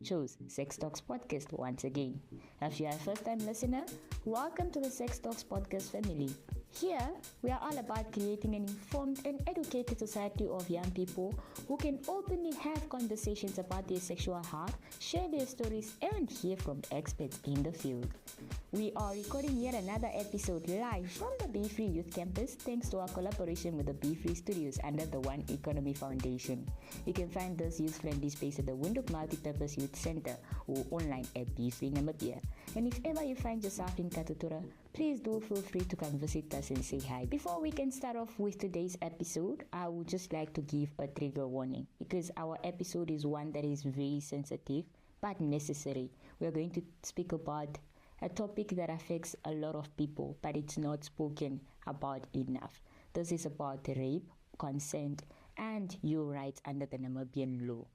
chose Sex Talks Podcast once again. If you are a first-time listener, welcome to the Sex Talks Podcast family. Here, we are all about creating an informed and educated society of young people who can openly have conversations about their sexual health, share their stories, and hear from experts in the field. We are recording yet another episode live from the Be Free Youth Campus thanks to our collaboration with the Be Free Studios under the One Economy Foundation. You can find this youth-friendly space at the Windhoek Multipurpose Youth Center or online at Be Free Namibian. And if ever you find yourself in Katutura, please do feel free to come visit us and say hi. Before we can start off with today's episode, I would just like to give a trigger warning because our episode is one that is very sensitive but necessary. We are going to speak about a topic that affects a lot of people, but it's not spoken about enough. This is about rape, consent, and your rights under the Namibian law.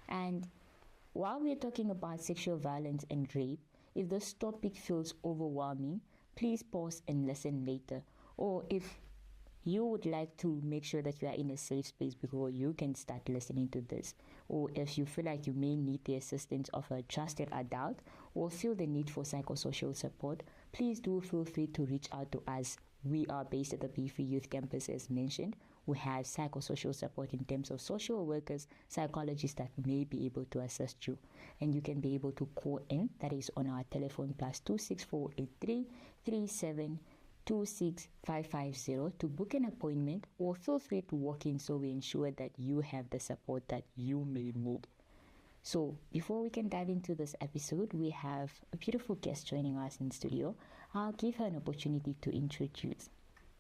And while we're talking about sexual violence and rape, if this topic feels overwhelming, please pause and listen later. Or if you would like to make sure that you are in a safe space before you can start listening to this, or if you feel like you may need the assistance of a trusted adult or feel the need for psychosocial support, please do feel free to reach out to us. We are based at the Be Free Youth Campus as mentioned. We have psychosocial support in terms of social workers, psychologists that may be able to assist you. And you can be able to call in, that is on our telephone plus 26483 37 26550 to book an appointment, or feel free to walk in so we ensure that you have the support that you may need. So before we can dive into this episode, we have a beautiful guest joining us in studio. I'll give her an opportunity to introduce.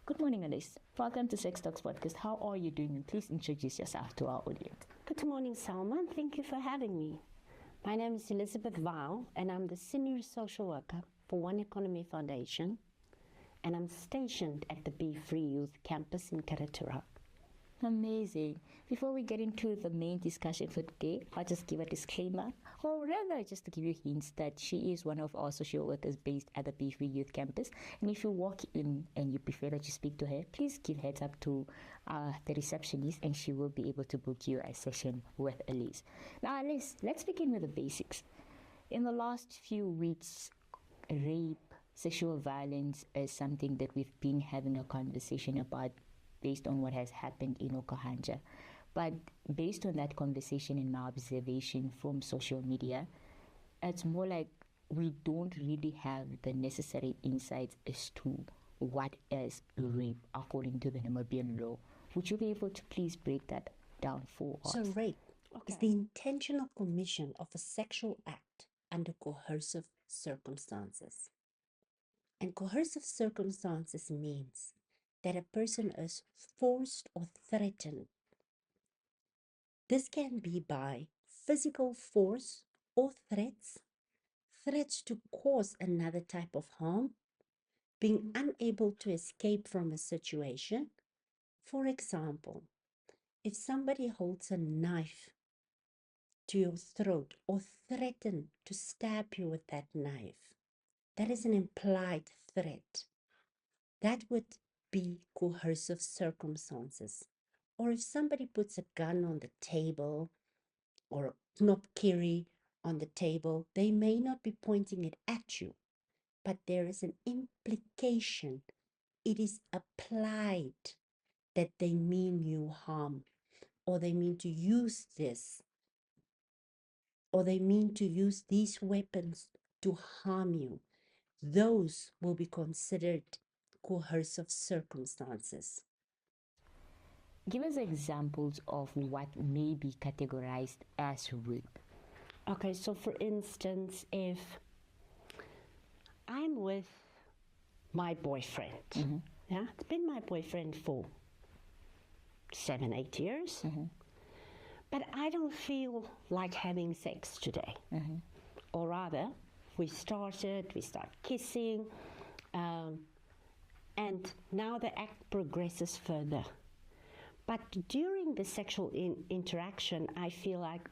Good morning, Elize. Welcome to Sex Talks Podcast. How are you doing? And please introduce yourself to our audience. Good morning, Selma. Thank you for having me. My name is Elize Viall, and I'm the Senior Social Worker for One Economy Foundation, and I'm stationed at the Be Free Youth Campus in Karatura. Amazing. Before we get into the main discussion for today, I'll just give a disclaimer, or rather just to give you hints that she is one of our social workers based at the Be Free Youth Campus. And if you walk in and you prefer that you speak to her, please give heads up to the receptionist and she will be able to book you a session with Elize. Now, Elize, let's begin with the basics. In the last few weeks, rape, sexual violence is something that we've been having a conversation about based on what has happened in Okahanja. But based on that conversation and my observation from social media, it's more like we don't really have the necessary insights as to what is rape according to the Namibian law. Would you be able to please break that down for us? So rape is the intentional commission of a sexual act under coercive circumstances. And coercive circumstances means that a person is forced or threatened. This can be by physical force or threats to cause another type of harm, being unable to escape from a situation. For example, if somebody holds a knife to your throat or threaten to stab you with that knife, that is an implied threat. That would be coercive circumstances. Or if somebody puts a gun on the table or a knobkerrie on the table, they may not be pointing it at you, but there is an implication. It is applied that they mean you harm, or they mean to use this, or they mean to use these weapons to harm you. Those will be considered coercive circumstances. Give us examples of what may be categorized as rape. Okay, so for instance, if I'm with my boyfriend, it's been my boyfriend for 7-8 years, but I don't feel like having sex today. Or rather, we start kissing, and now the act progresses further. But during the sexual interaction, I feel like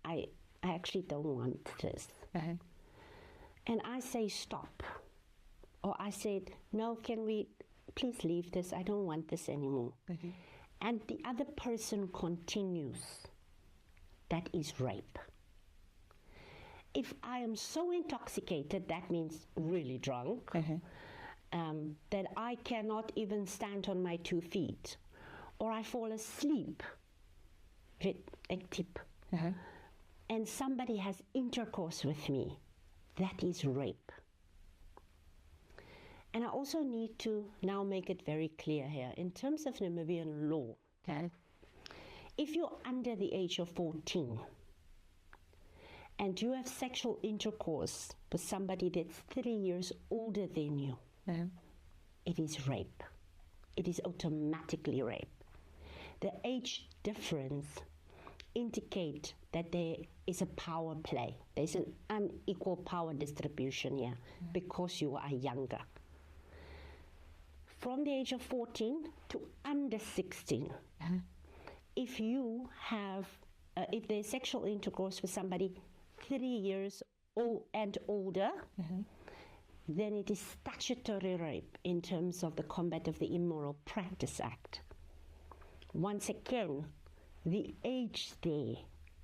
I actually don't want this. And I say stop. Or I said, no, can we please leave this? I don't want this anymore. And the other person continues. That is rape. If I am so intoxicated, that means really drunk, that I cannot even stand on my 2 feet, or I fall asleep, and somebody has intercourse with me, that is rape. And I also need to now make it very clear here, in terms of Namibian law, if you're under the age of 14 and you have sexual intercourse with somebody that's 3 years older than you, it is rape. It is automatically rape. The age difference indicate that there is a power play. There's an unequal power distribution here because you are younger. From the age of 14 to under 16, if you have, if there's sexual intercourse with somebody 3 years old and older, then it is statutory rape in terms of the Combat of the Immoral Practice Act. Once again, the age there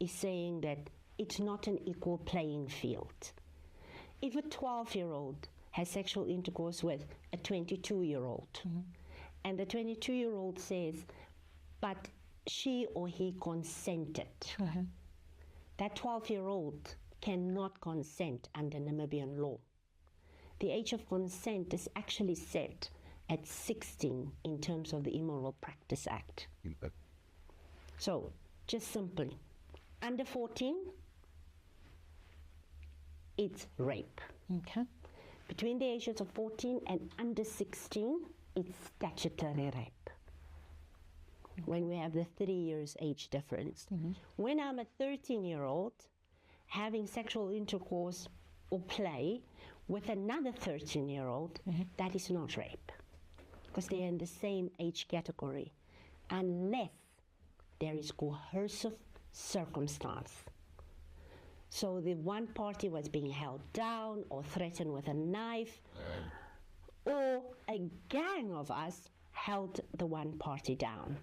is saying that it's not an equal playing field. If a 12-year-old has sexual intercourse with a 22-year-old, and the 22-year-old says, but she or he consented, that 12-year-old cannot consent under Namibian law. The age of consent is actually set at 16 in terms of the Immoral Practice Act. So, just simply, under 14, it's rape. Between the ages of 14 and under 16, it's statutory rape. When we have the 3 years age difference. When I'm a 13-year-old having sexual intercourse or play with another 13-year-old, that is not rape, because they're in the same age category, unless there is coercive circumstance. So the one party was being held down or threatened with a knife, or a gang of us held the one party down,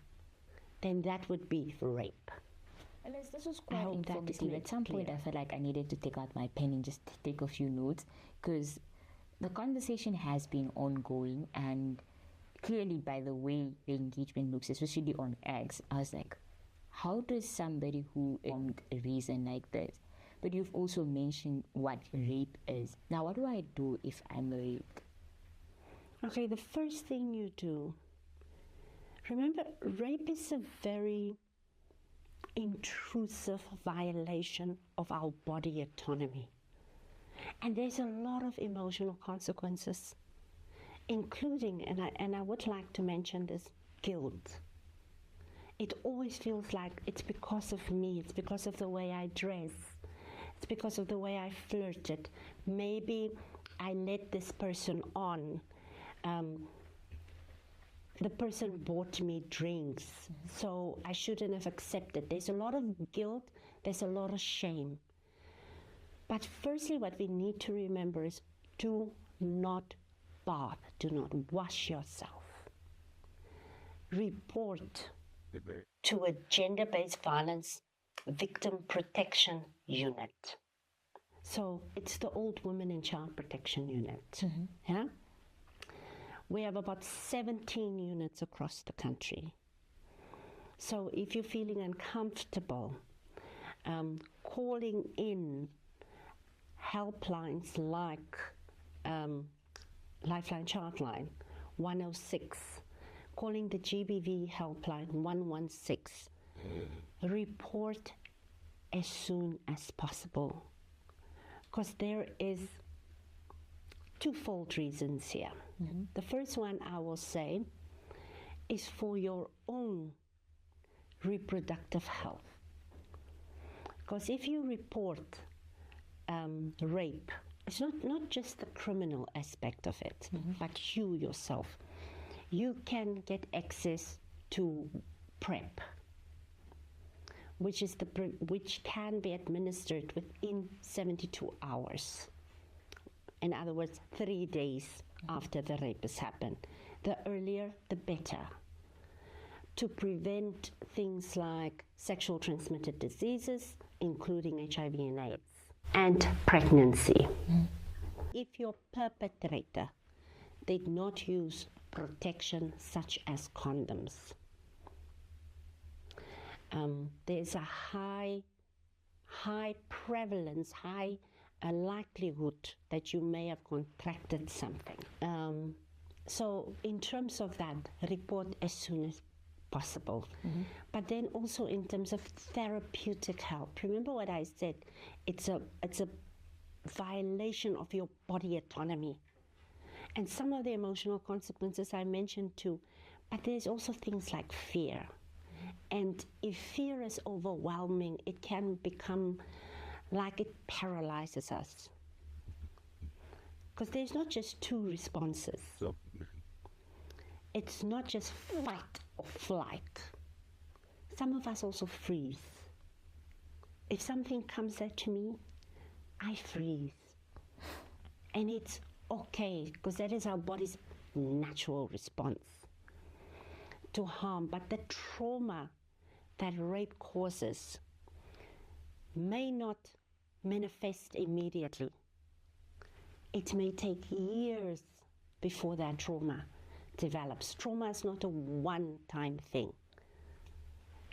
then that would be rape. Elize, this was quite informative. At some point I felt like I needed to take out my pen and just take a few notes, because the conversation has been ongoing, and clearly by the way the engagement looks, especially on X, I was like, how does somebody who formed a reason like this? But you've also mentioned what rape is. Now, what do I do if I'm raped? Okay, the first thing you do, remember, rape is a very intrusive violation of our body autonomy. And there's a lot of emotional consequences, including, and I would like to mention this, guilt. It always feels like it's because of me, it's because of the way I dress, it's because of the way I flirted. Maybe I let this person on. The person bought me drinks, so I shouldn't have accepted. There's a lot of guilt, there's a lot of shame. But firstly, what we need to remember is, do not bath, do not wash yourself. Report to a gender-based violence victim protection unit. So it's the Old Women and Child Protection Unit. Yeah? We have about 17 units across the country. So if you're feeling uncomfortable, calling in helplines like Lifeline Childline 106, calling the GBV helpline 116, report as soon as possible, because there is twofold reasons here. The first one I will say is for your own reproductive health, because if you report rape, it's not just the criminal aspect of it, but you yourself, you can get access to PrEP, which can be administered within 72 hours. In other words, 3 days after the rape has happened. The earlier, the better. To prevent things like sexual transmitted diseases, including HIV and AIDS. and pregnancy. If your perpetrator did not use protection such as condoms, there's a high prevalence, high likelihood that you may have contracted something. So in terms of that, report as soon as possible. But then also in terms of therapeutic help. Remember what I said, it's a violation of your body autonomy. And some of the emotional consequences I mentioned too, but there's also things like fear. And if fear is overwhelming, it can become like it paralyzes us. Because there's not just two responses. It's not just fight or flight. Some of us also freeze. If something comes at me, I freeze. And it's okay, because that is our body's natural response to harm. But the trauma that rape causes may not manifest immediately. It may take years before that trauma develops. Trauma is not a one-time thing.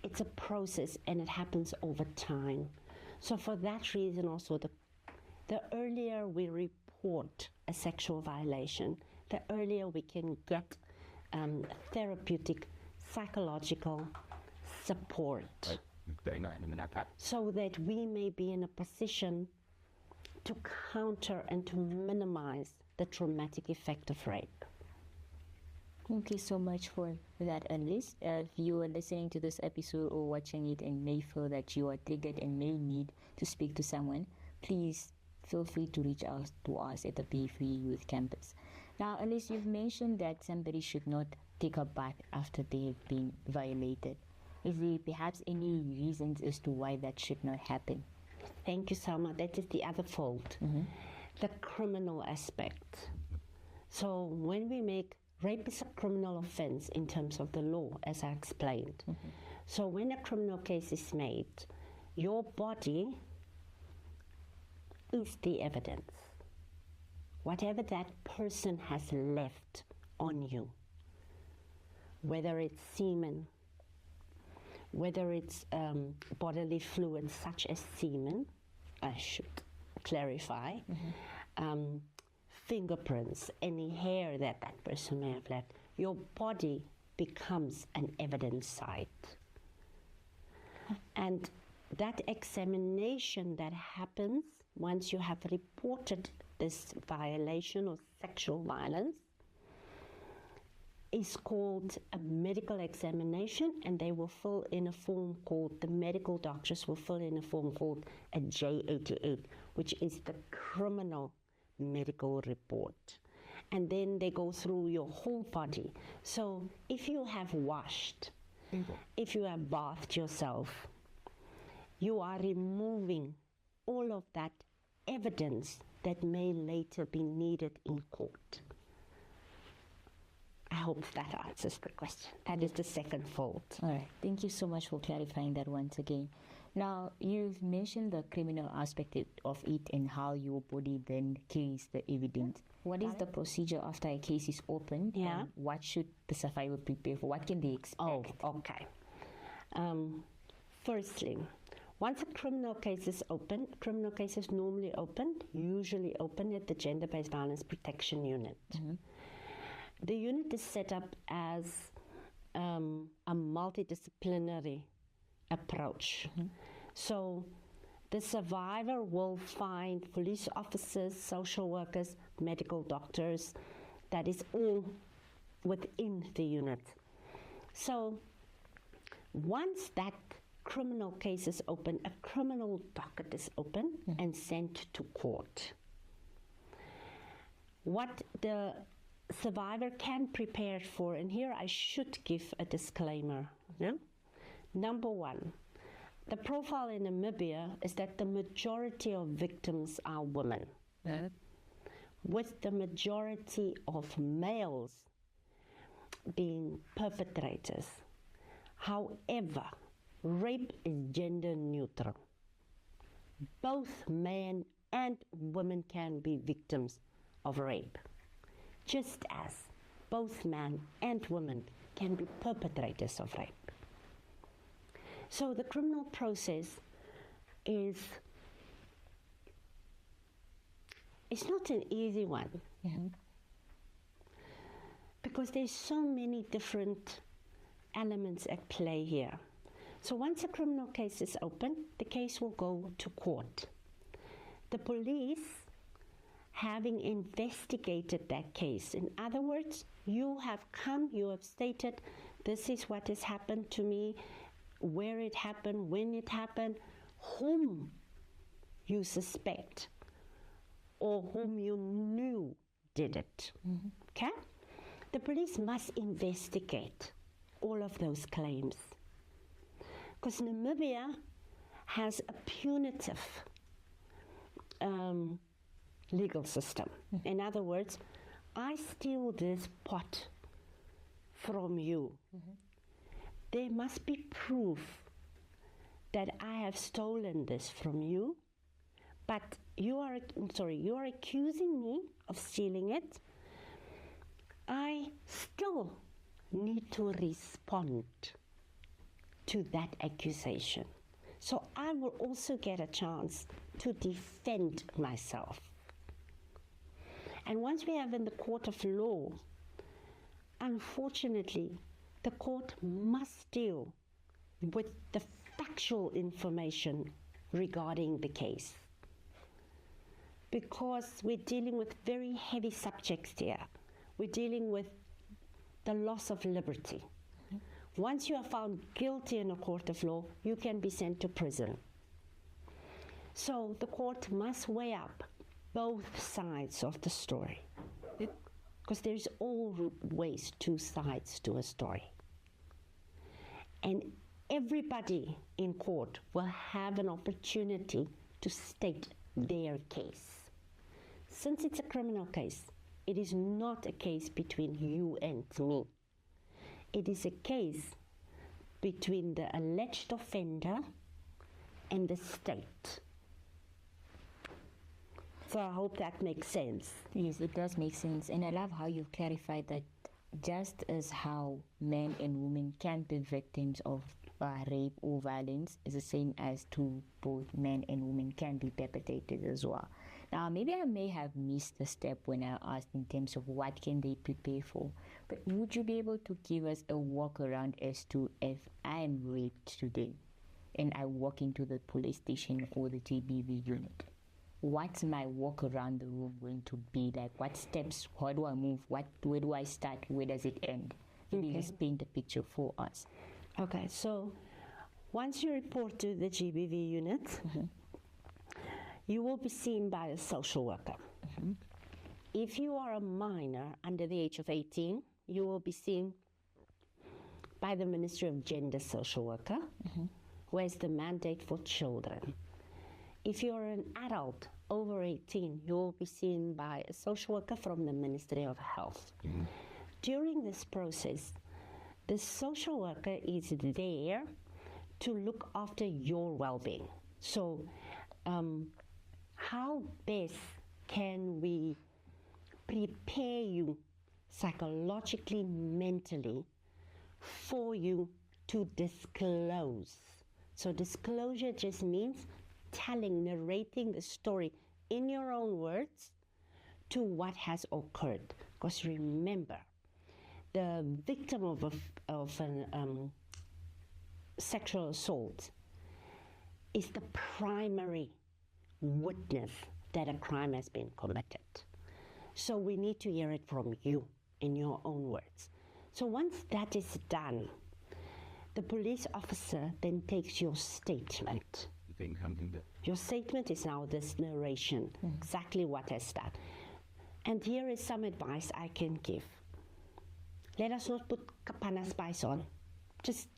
It's a process, and it happens over time. So for that reason also, the earlier we report a sexual violation, the earlier we can get therapeutic, psychological support, so that we may be in a position to counter and to minimize the traumatic effect of rape. Thank you so much for that, Elize. If you are listening to this episode or watching it and may feel that you are triggered and may need to speak to someone, please feel free to reach out to us at the Be Free Youth Campus. Now, Elize, you've mentioned that somebody should not take a bath after they have been violated. Is there perhaps any reasons as to why that should not happen? Thank you, Selma. That is the other fault, the criminal aspect. So when we make rape is a criminal offense in terms of the law, as I explained. So when a criminal case is made, your body is the evidence. Whatever that person has left on you, whether it's semen, whether it's bodily fluids such as semen, I should clarify, fingerprints, any hair that that person may have left, your body becomes an evidence site. And that examination that happens once you have reported this violation or sexual violence is called a medical examination, and they will fill in a form called, the medical doctors will fill in a form called a J88, which is the criminal medical report. And then they go through your whole body. So if you have washed, if you have bathed yourself, you are removing all of that evidence that may later be needed in court. I hope that answers the question. That is the second fault. All right. Thank you so much for clarifying that once again. Now, you've mentioned the criminal aspect of it and how your body then carries the evidence. What is the procedure after a case is opened? Yeah. And what should the survivor prepare for? What can they expect? Oh, okay. Firstly, once a criminal case is open, criminal cases normally usually open at the Gender-Based Violence Protection Unit. The unit is set up as a multidisciplinary approach. So the survivor will find police officers, social workers, medical doctors. That is all within the unit. So once that criminal case is open, a criminal docket is open and sent to court. What the survivor can prepare for, and here I should give a disclaimer. Number one, the profile in Namibia is that the majority of victims are women, with the majority of males being perpetrators. However, rape is gender neutral. both men and women can be victims of rape, just as both men and women can be perpetrators of rape. So the criminal process is not an easy one. Yeah. Because there's so many different elements at play here. So once a criminal case is open, the case will go to court. The police, having investigated that case, in other words, you have come, you have stated, this is what has happened to me, where it happened, when it happened, whom you suspect, or whom you knew did it. Mm-hmm. Okay? The police must investigate all of those claims. Because Namibia has a punitive legal system. Mm-hmm. In other words, I steal this pot from you. Mm-hmm. There must be proof that I have stolen this from you, but you are accusing me of stealing it. I still need to respond to that accusation. So I will also get a chance to defend myself. And once we have in the court of law, unfortunately, the court must deal with the factual information regarding the case. Because we're dealing with very heavy subjects here. We're dealing with the loss of liberty. Mm-hmm. Once you are found guilty in a court of law, you can be sent to prison. So the court must weigh up both sides of the story. Because there's always two sides to a story. And everybody in court will have an opportunity to state their case. Since it's a criminal case, it is not a case between you and me. It is a case between the alleged offender and the state. So I hope that makes sense. Yes, it does make sense. And I love how you've clarified that just as how men and women can be victims of rape or violence, is the same as to both men and women can be perpetrated as well. Now, maybe I may have missed a step when I asked in terms of what can they prepare for, but would you be able to give us a walk around as to if I am raped today and I walk into the police station or the GBV unit? What's my walk around the room going to be like? What steps? How do I move? Where do I start? Where does it end? Maybe just paint a picture for us. Okay, so once you report to the GBV unit, mm-hmm. you will be seen by a social worker. Mm-hmm. If you are a minor under the age of 18, you will be seen by the Ministry of Gender social worker, mm-hmm. who has the mandate for children. If you're an adult over 18, you will be seen by a social worker from the Ministry of Health. Mm-hmm. During this process, the social worker is there to look after your well-being. So, how best can we prepare you psychologically, mentally, for you to disclose? So disclosure just means narrating the story in your own words to what has occurred. Because remember, the victim of an sexual assault is the primary witness that a crime has been committed. So we need to hear it from you in your own words. So once that is done, the police officer then takes your statement. Your statement is now this narration, exactly what has done. And here is some advice I can give. Let us not put kapana spice on. Just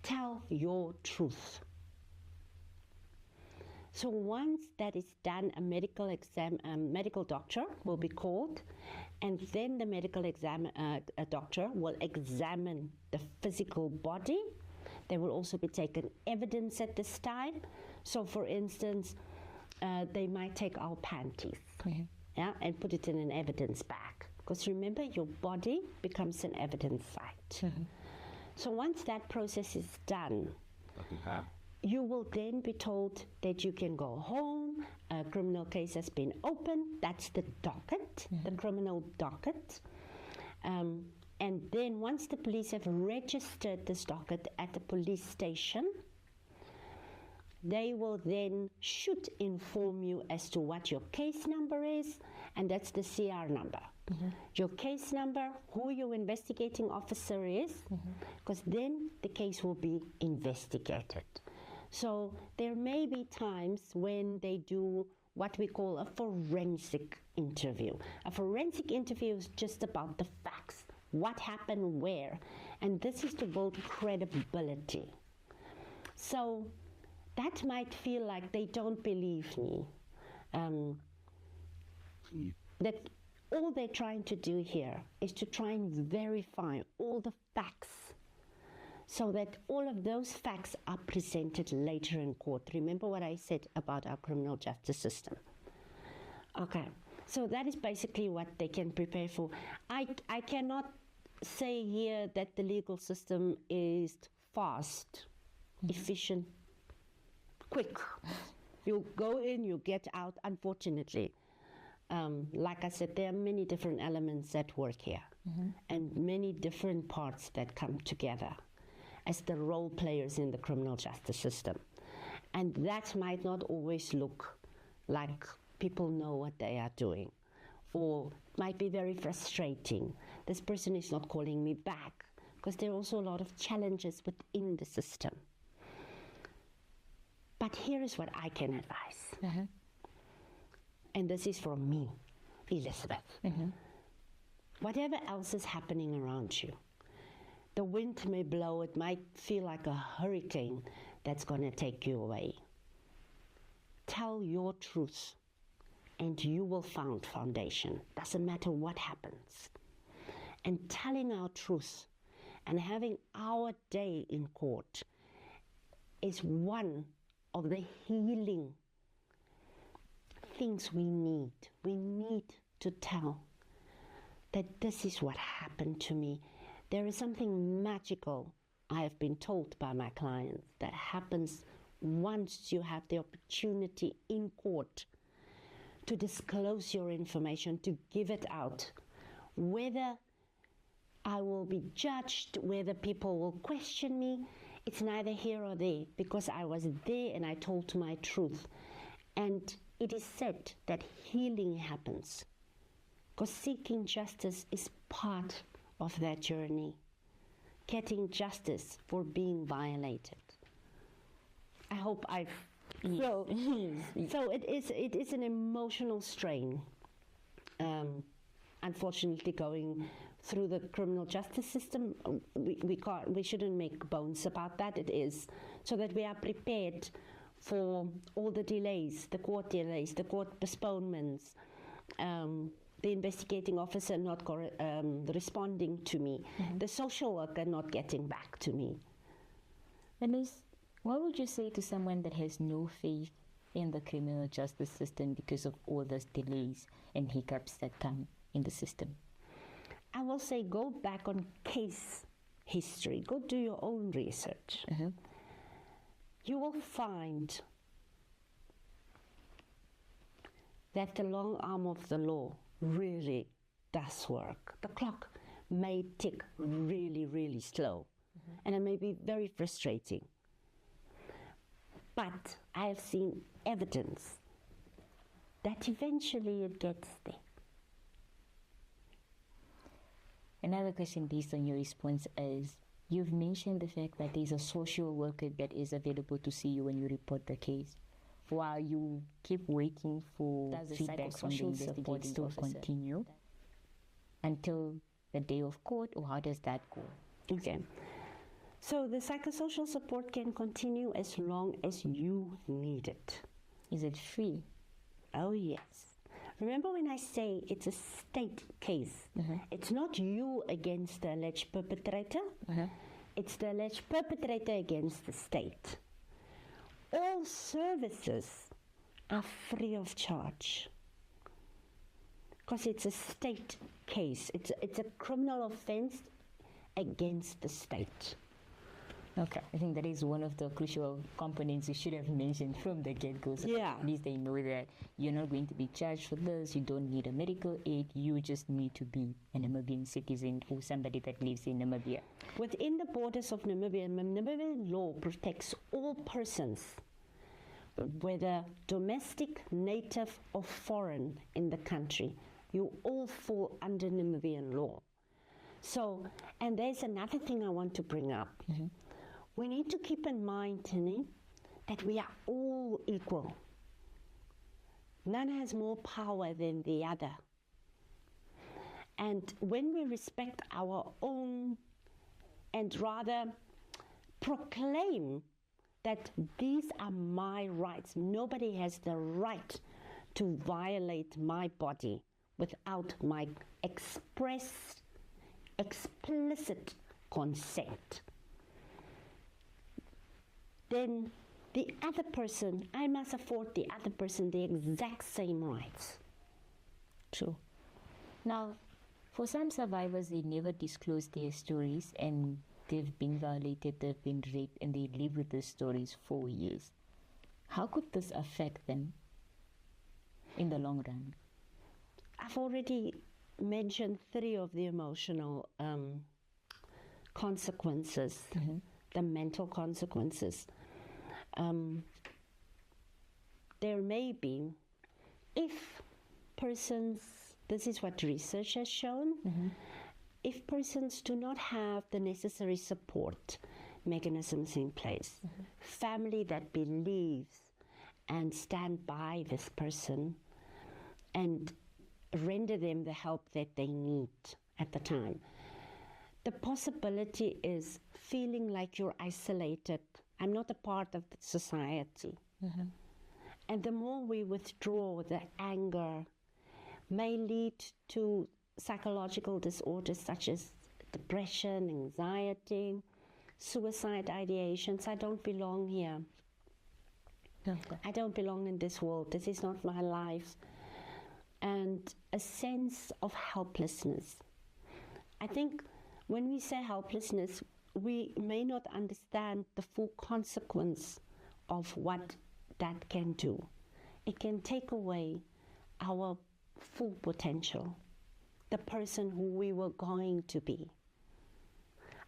tell your truth. So once that is done, a medical doctor will be called, and then the medical doctor will examine the physical body. There will also be taken evidence at this time So, for instance, they might take our panties, and put it in an evidence bag. Because remember, your body becomes an evidence site. So once that process is done, you will then be told that you can go home. A criminal case has been opened. That's the docket, the criminal docket. And then once the police have registered this docket at the police station, they will then should inform you as to what your case number is, and that's the CR number. Your case number, who your investigating officer is, because then the case will be investigated. So there may be times when they do what we call a forensic interview. A forensic interview is just about the facts, what happened where, and this is to build credibility. So that might feel like they don't believe me. That all they're trying to do here is to try and verify all the facts so that all of those facts are presented later in court. Remember what I said about our criminal justice system. Okay, so that is basically what they can prepare for. I cannot say here that the legal system is fast, efficient, quick. You go in, you get out, unfortunately. Like I said, there are many different elements at work here and many different parts that come together as the role players in the criminal justice system. And that might not always look like people know what they are doing, or might be very frustrating. This person is not calling me back, because there are also a lot of challenges within the system. But here is what I can advise. And this is from me, Elizabeth. Whatever else is happening around you, the wind may blow, it might feel like a hurricane that's going to take you away. Tell your truth, and you will find foundation. Doesn't matter what happens. And telling our truth and having our day in court is one of the healing things we need. We need to tell that this is what happened to me. There is something magical, I have been told by my clients, that happens once you have the opportunity in court to disclose your information, to give it out. Whether I will be judged, whether people will question me, it's neither here or there, because I was there and I told my truth. And it is said that healing happens, because seeking justice is part of that journey. Getting justice for being violated. I hope I've... So it is an emotional strain. Unfortunately, going through the criminal justice system, we shouldn't make bones about that. It is so that we are prepared for all the delays, the court postponements, the investigating officer not responding to me, the social worker not getting back to me. Elize, what would you say to someone that has no faith in the criminal justice system because of all those delays and hiccups that come in the system? I will say, go back on case history. Go do your own research. You will find that the long arm of the law really does work. The clock may tick really, really slow, and it may be very frustrating. But I have seen evidence that eventually it gets there. Another question based on your response is, you've mentioned the fact that there's a social worker that is available to see you when you report the case, while you keep waiting for feedback from the investigators to continue until the day of court, or how does that go? Okay. So the psychosocial support can continue as long as you need it. Is it free? Oh, yes. Remember when I say it's a state case, it's not you against the alleged perpetrator, it's the alleged perpetrator against the state. all services are free of charge because it's a state case. It's a criminal offense against the state. Okay, I think that is one of the crucial components you should have mentioned from the get-go. So Yeah. at least they know that you're not going to be charged for this, you don't need a medical aid, you just need to be a Namibian citizen or somebody that lives in Namibia. Within the borders of Namibia, Namibian law protects all persons, whether domestic, native, or foreign in the country. You all fall under Namibian law. So, and there's another thing I want to bring up. Mm-hmm. We need to keep in mind, Tini, that we are all equal. None has more power than the other. And when we respect our own and rather proclaim that these are my rights, nobody has the right to violate my body without my explicit consent, then the other person, I must afford the other person the exact same rights. True. Now, for some survivors, they never disclose their stories and they've been violated, they've been raped, and they live with these stories for years. How could this affect them in the long run? I've already mentioned 3 of the emotional consequences, Mm-hmm. the mental consequences. There may be, if persons, this is what research has shown, Mm-hmm. if persons do not have the necessary support mechanisms in place, Mm-hmm. family that believes and stand by this person and render them the help that they need at the time. The possibility is feeling like you're isolated. I'm not a part of the society. Mm-hmm. And the more we withdraw, the anger may lead to psychological disorders such as depression, anxiety, suicide ideations. I don't belong here. Okay. I don't belong in this world. This is not my life. And a sense of helplessness. I think when we say helplessness, we may not understand the full consequence of what that can do. It can take away our full potential, the person who we were going to be.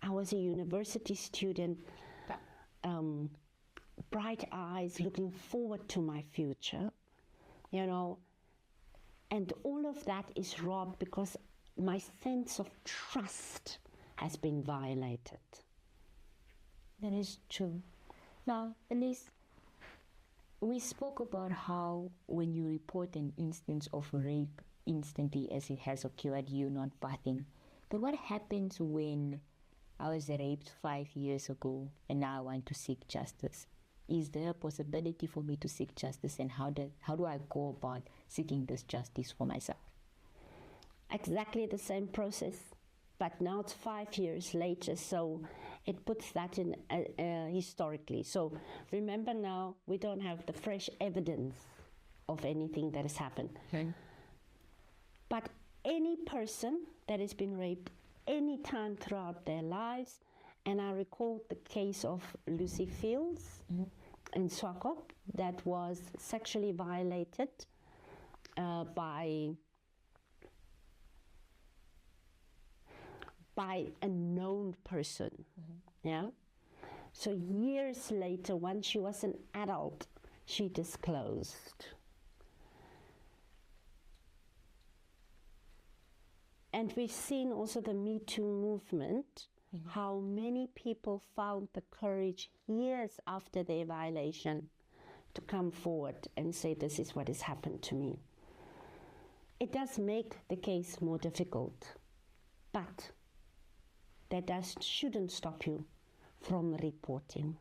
I was a university student, bright eyes, looking forward to my future, and all of that is robbed because my sense of trust has been violated. That is true. Now, Elize, we spoke about how when you report an instance of rape instantly as it has occurred, you're not bathing. But what happens when I was raped 5 years ago and now I want to seek justice? Is there a possibility for me to seek justice, and how do I go about seeking this justice for myself? Exactly the same process, but now it's 5 years later, so it puts that in historically. So remember, now we don't have the fresh evidence of anything that has happened. Okay. But any person that has been raped any time throughout their lives, and I recall the case of Lucy Fields in Swakop that was sexually violated by a known person. Yeah. So years later, once she was an adult, she disclosed. And we've seen also the Me Too movement, how many people found the courage years after their violation to come forward and say, this is what has happened to me. It does make the case more difficult, but that shouldn't stop you from reporting.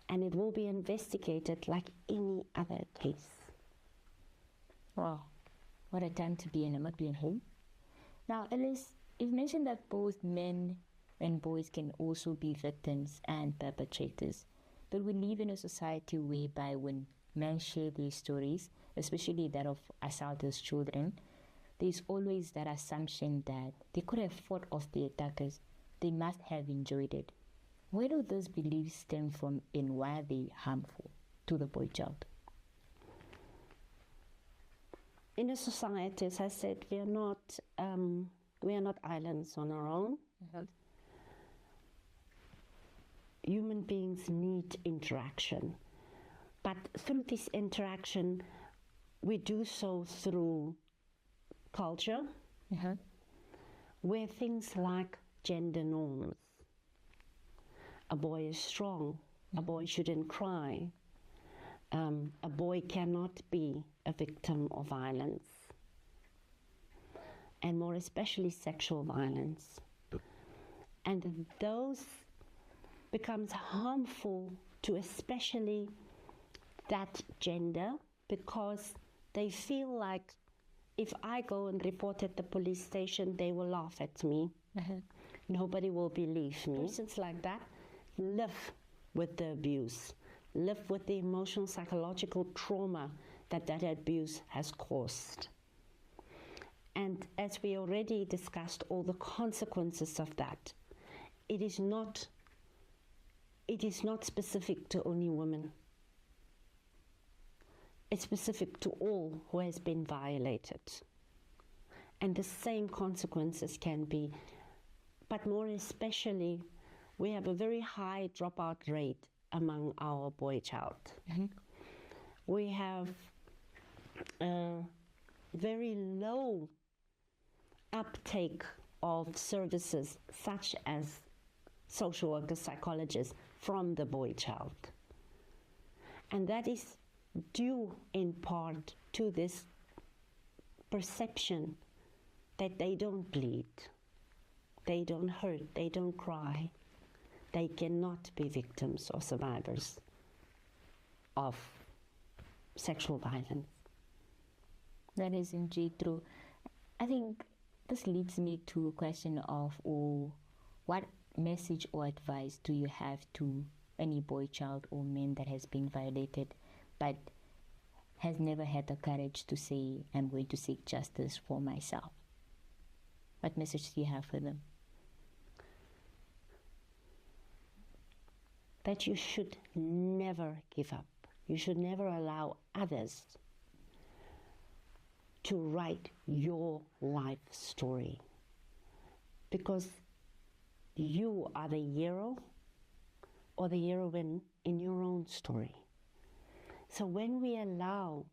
And it will be investigated like any other case. Wow, what a time to be in a Namibian home. Now, Elize, you've mentioned that both men and boys can also be victims and perpetrators. that we live in a society whereby when men share their stories, especially that of assaulters' children, there's always that assumption that they could have fought off the attackers. They must have enjoyed it. Where do those beliefs stem from and why are they harmful to the boy child? In a society, as I said, we are not islands on our own. Mm-hmm. Human beings need interaction. But through this interaction, we do so through culture, Mm-hmm. where things like gender norms. A boy is strong. A boy shouldn't cry. A boy cannot be a victim of violence, and more especially sexual violence. And those becomes harmful to especially that gender, because they feel like if I go and report at the police station, they will laugh at me. Mm-hmm. Nobody will believe me. Persons like that live with the abuse, live with the emotional, psychological trauma that abuse has caused. And as we already discussed, all the consequences of that, it is not specific to only women. It's specific to all who has been violated. And the same consequences can be, but more especially, we have a very high dropout rate among our boy child. Mm-hmm. We have a very low uptake of services such as social workers, psychologists from the boy child. And that is due in part to this perception that they don't bleed, they don't hurt, they don't cry, they cannot be victims or survivors of sexual violence. That is indeed true. I think this leads me to a question of what message or advice do you have to any boy child or man that has been violated but has never had the courage to say, I'm going to seek justice for myself? What message do you have for them? That you should never give up. You should never allow others to write your life story, because you are the hero or the heroine in your own story. So when we allow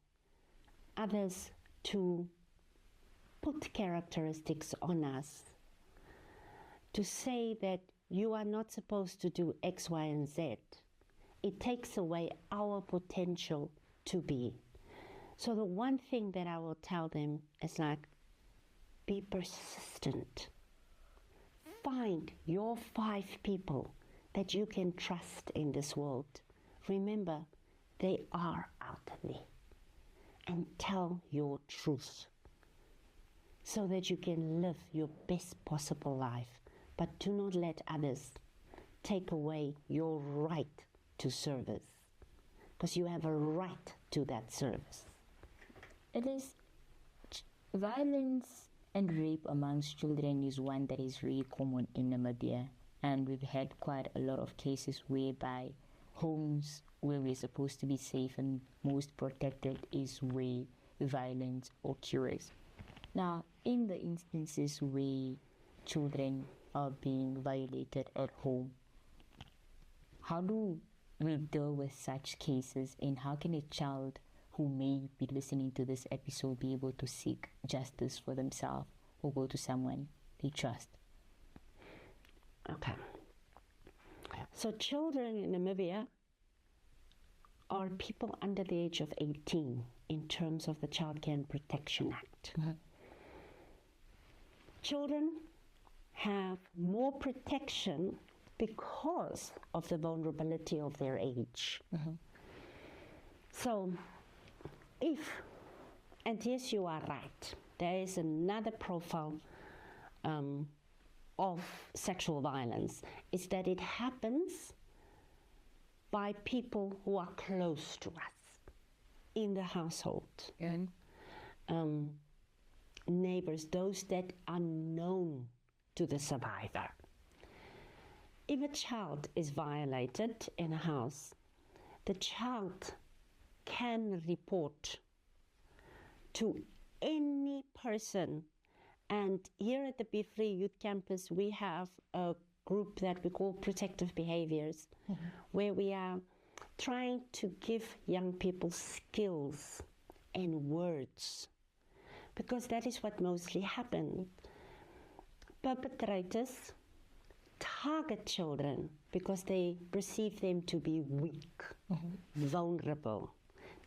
others to put characteristics on us, to say that you are not supposed to do X, Y, and Z, it takes away our potential to be. So the one thing that I will tell them is like, be persistent. Find your 5 people that you can trust in this world. Remember, they are out there. And tell your truth so that you can live your best possible life. But do not let others take away your right to service, because you have a right to that service. It is violence and rape amongst children is one that is really common in Namibia, and we've had quite a lot of cases whereby homes where we're supposed to be safe and most protected is where violence occurs. Now, in the instances where children are being violated at home, how do we deal with such cases, and how can a child who may be listening to this episode be able to seek justice for themselves or go to someone they trust? Okay. So children in Namibia are people under the age of 18 in terms of the Child Care and Protection Act. Mm-hmm. Children have more protection because of the vulnerability of their age. Mm-hmm. So if, and yes, you are right, there is another profile of sexual violence, is that it happens by people who are close to us in the household. Neighbors, those that are known to the survivor. If a child is violated in a house, the child can report to any person. And here at the Be Free Youth Campus, we have a group that we call Protective Behaviors, where we are trying to give young people skills and words, because that is what mostly happens. Perpetrators target children because they perceive them to be weak, vulnerable.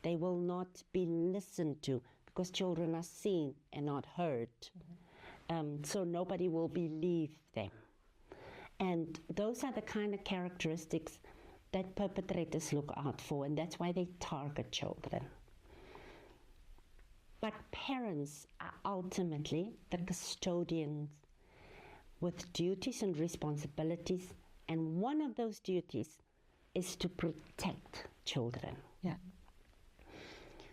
They will not be listened to because children are seen and not heard. So nobody will believe them. And those are the kind of characteristics that perpetrators look out for, and that's why they target children. But parents are ultimately the custodians with duties and responsibilities, and one of those duties is to protect children.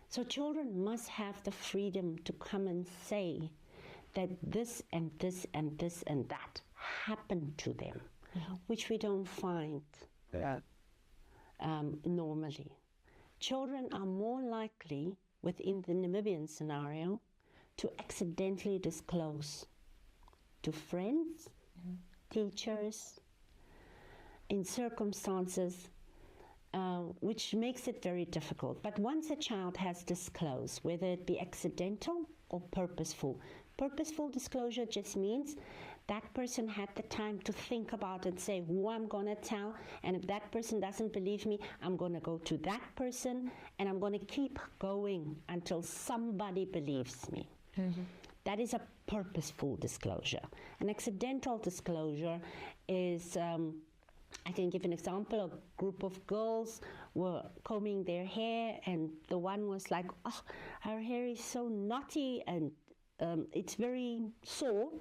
So children must have the freedom to come and say that this and this and this and that happened to them, which we don't find normally. Children are more likely, within the Namibian scenario, to accidentally disclose to friends, teachers, in circumstances which makes it very difficult. But once a child has disclosed, whether it be accidental or purposeful disclosure just means that person had the time to think about and say who I'm going to tell, and if that person doesn't believe me, I'm going to go to that person, and I'm going to keep going until somebody believes me. That is a purposeful disclosure. An accidental disclosure is, I can give an example. A group of girls were combing their hair, and the one was like, oh, her hair is so knotty and it's very sore.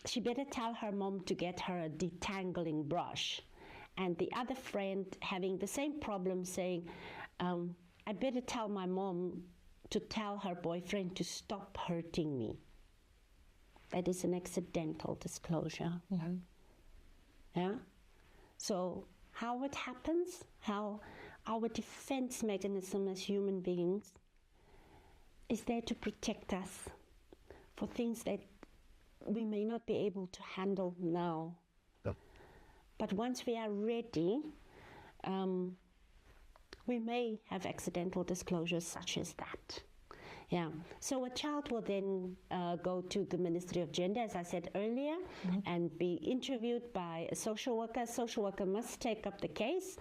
She better tell her mom to get her a detangling brush. And the other friend, having the same problem, saying, I better tell my mom to tell her boyfriend to stop hurting me. That is an accidental disclosure. So how it happens, how our defense mechanism as human beings is there to protect us for things that we may not be able to handle now. But once we are ready, we may have accidental disclosures such as that. So a child will then go to the Ministry of Gender, as I said earlier, and be interviewed by a social worker. A social worker must take up the case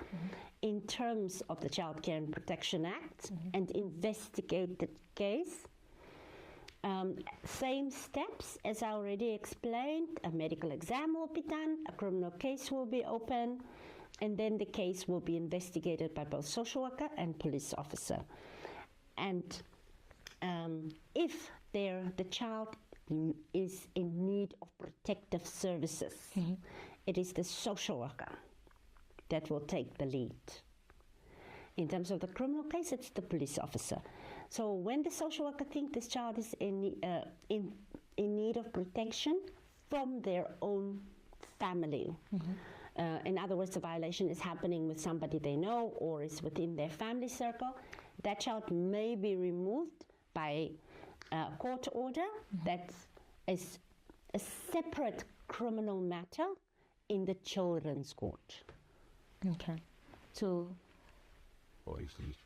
in terms of the Child Care and Protection Act and investigate the case. Same steps as I already explained. A medical exam will be done, a criminal case will be opened, and then the case will be investigated by both social worker and police officer. And if the child is in need of protective services, it is the social worker that will take the lead. In terms of the criminal case, it's the police officer. So when the social worker thinks this child is in need of protection from their own family, in other words, the violation is happening with somebody they know or is within their family circle, that child may be removed by court order. That is a separate criminal matter in the children's court. Okay. So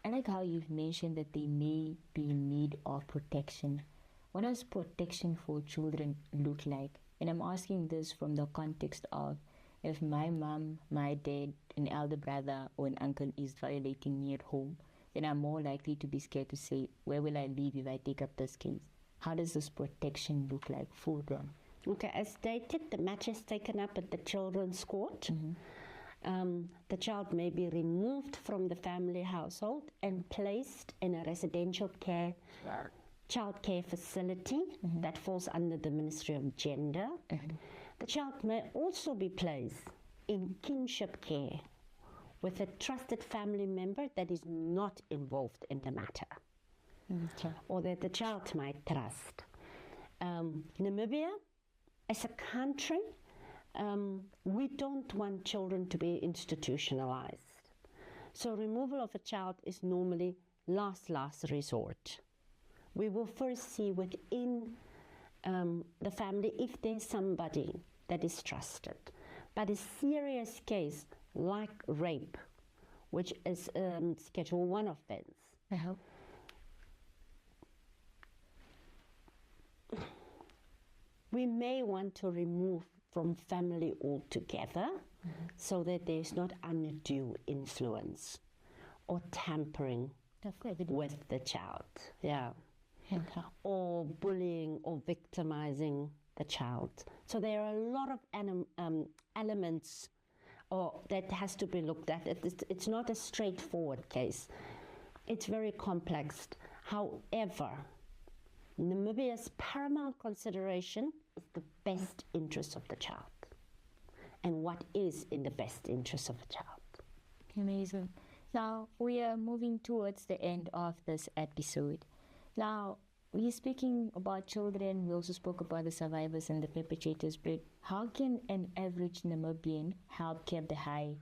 I like how you've mentioned that they may be in need of protection. What does protection for children look like? And I'm asking this from the context of, if my mom, my dad, an elder brother, or an uncle is violating me at home, then I'm more likely to be scared to say, where will I live if I take up this case? How does this protection look like for them? Okay, as stated, the matter is taken up at the children's court. The child may be removed from the family household and placed in a residential child care facility that falls under the Ministry of Gender. The child may also be placed in kinship care with a trusted family member that is not involved in the matter, or that the child might trust. Namibia, as a country, we don't want children to be institutionalized. So removal of a child is normally last resort. We will first see within the family if there's somebody that is trusted. But a serious case like rape, which is Schedule 1 offense, we may want to remove from family altogether, so that there's not undue influence or tampering with the child, or bullying or victimizing the child. So there are a lot of elements that has to be looked at. It's not a straightforward case. It's very complex. However, Namibia's paramount consideration is the best interest of the child, and what is in the best interest of the child. Amazing. Now, we are moving towards the end of this episode. Now, we're speaking about children. We also spoke about the survivors and the perpetrators, but how can an average Namibian help keep the high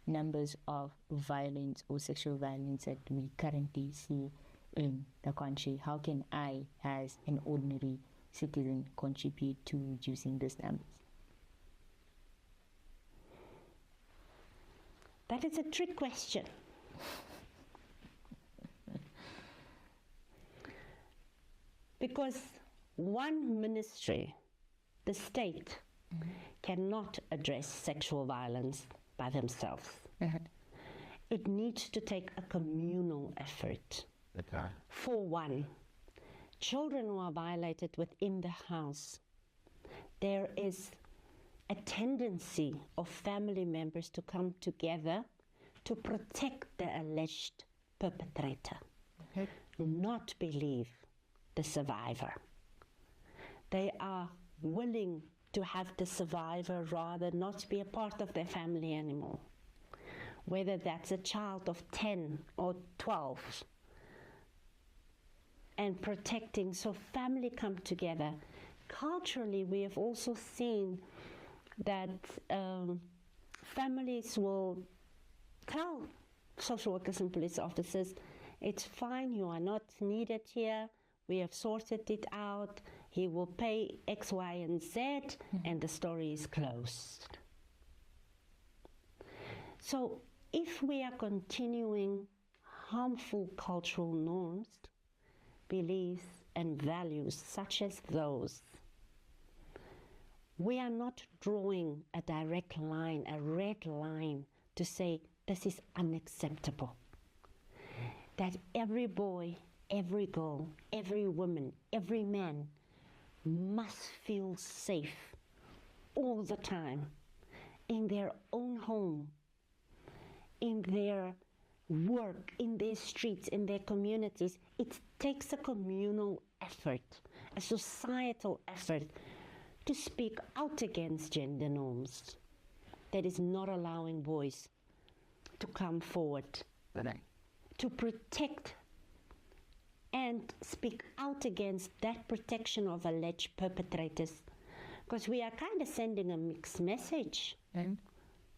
numbers of violence or sexual violence that we currently see in the country? How can I, as an ordinary citizen, contribute to reducing these numbers? That is a trick question. Because one ministry, the state, cannot address sexual violence by themselves. It needs to take a communal effort. For one, children who are violated within the house, there is a tendency of family members to come together to protect the alleged perpetrator, not believe the survivor. They are willing to have the survivor rather not be a part of their family anymore, whether that's a child of 10 or 12, and protecting. So family come together. Culturally, we have also seen that families will tell social workers and police officers, it's fine, you are not needed here, we have sorted it out, he will pay X, Y, and Z, and the story is closed. So if we are continuing harmful cultural norms, beliefs, and values such as those, we are not drawing a direct line, a red line, to say this is unacceptable. That every boy, every girl, every woman, every man must feel safe all the time in their own home, in their work, in their streets, in their communities. It takes a communal effort, a societal effort, to speak out against gender norms that is not allowing boys to come forward, to protect and speak out against that protection of alleged perpetrators, because we are kind of sending a mixed message.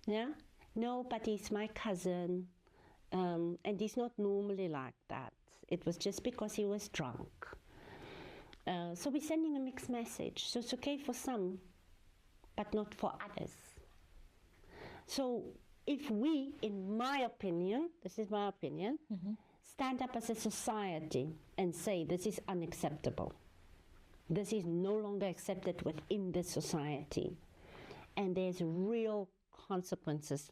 Yeah, no, but he's my cousin, and he's not normally like that. It was just because he was drunk. So we're sending a mixed message. So it's okay for some, but not for others. So if we, in my opinion, this is my opinion, stand up as a society and say this is unacceptable, this is no longer accepted within the society, and there's real consequences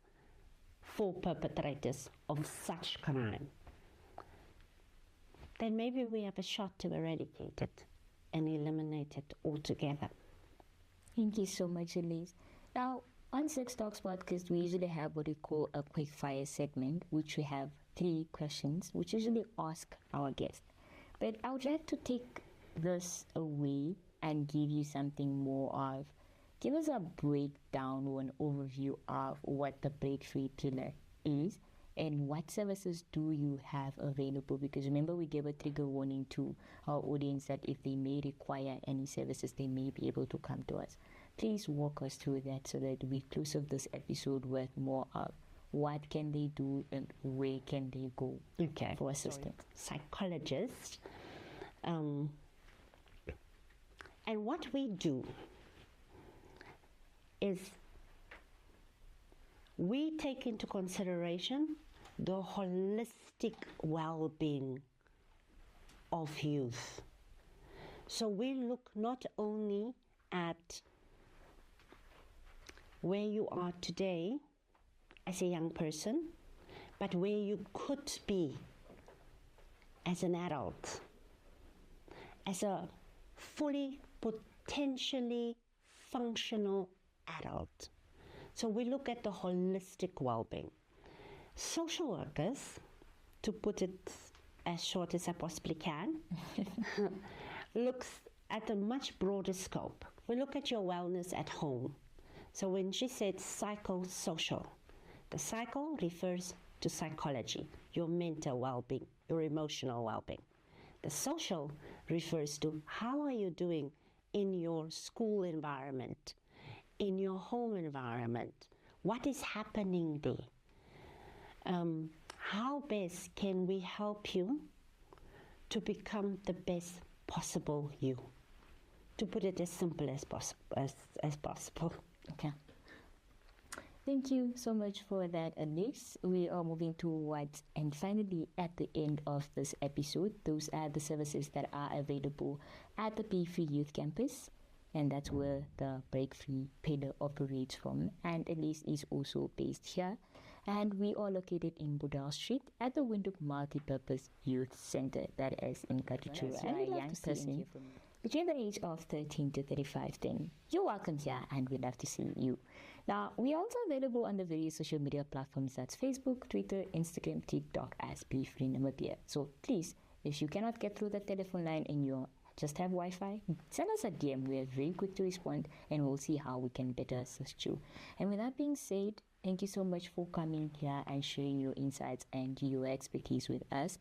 for perpetrators of such crime, then maybe we have a shot to eradicate it and eliminate it altogether. Thank you so much, Elize. Now, on Sex Talks podcast, we usually have what we call a quick fire segment, which we have 3 questions, which usually ask our guests. But I would like to take this away and give you something more give us a breakdown or an overview of what the breakthrough pillar is, and what services do you have available? Because remember, we gave a trigger warning to our audience that if they may require any services, they may be able to come to us. Please walk us through that so that we close off this episode with more of what can they do and where can they go for assistance. Psychologists. And what we do is we take into consideration the holistic well-being of youth. So we look not only at where you are today as a young person, but where you could be as an adult, as a fully potentially functional adult. So we look at the holistic well-being. Social workers, to put it as short as I possibly can, looks at a much broader scope. We look at your wellness at home. So when she said psychosocial, the psycho refers to psychology, your mental well-being, your emotional well-being. The social refers to how are you doing in your school environment, in your home environment, what is happening there? How best can we help you to become the best possible you? To put it as simple as possible. Okay. Thank you so much for that, Elize. We are moving towards, and finally at the end of this episode, those are the services that are available at the Be Free Youth Campus. And that's where the Break Free pillar operates from. And Elize is also based here. And we are located in Budal Street at the Windhoek Multipurpose Youth Center, that is in Katuchura. And a young person between the age of 13 to 35, then you're welcome here and we'd love to see you. Now, we're also available on the various social media platforms, that's Facebook, Twitter, Instagram, TikTok as Be Free Namibia. So please, if you cannot get through the telephone line and you just have Wi-Fi, send us a DM. We're very quick to respond and we'll see how we can better assist you. And with that being said, thank you so much for coming here and sharing your insights and your expertise with us.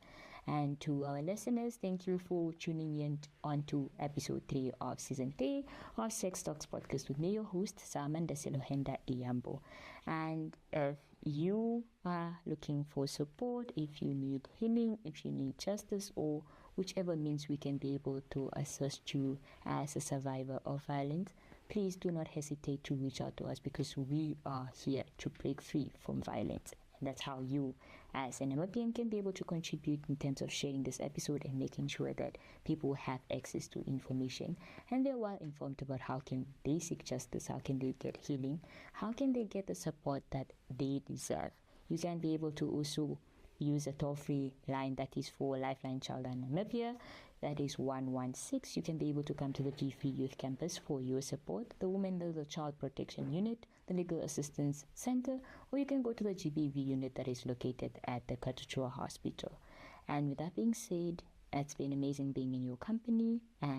And to our listeners, thank you for tuning in on to episode 3 of season 3 of Sex Talks podcast with me, your host, Selma Ndasilohenda Iyambo. And if you are looking for support, if you need healing, if you need justice, or whichever means we can be able to assist you as a survivor of violence, please do not hesitate to reach out to us, because we are here to break free from violence. And that's how you, as an Namibian, can be able to contribute in terms of sharing this episode and making sure that people have access to information and they're well informed about how can they seek justice, how can they get healing, how can they get the support that they deserve. You can be able to also use a toll-free line that is for Lifeline Child and Namibia. That is 116. You can be able to come to the Be Free Youth Campus for your support, the Women and the Child Protection Unit, the Legal Assistance Center, or you can go to the GBV unit that is located at the Katuchura Hospital. And with that being said, it's been amazing being in your company, and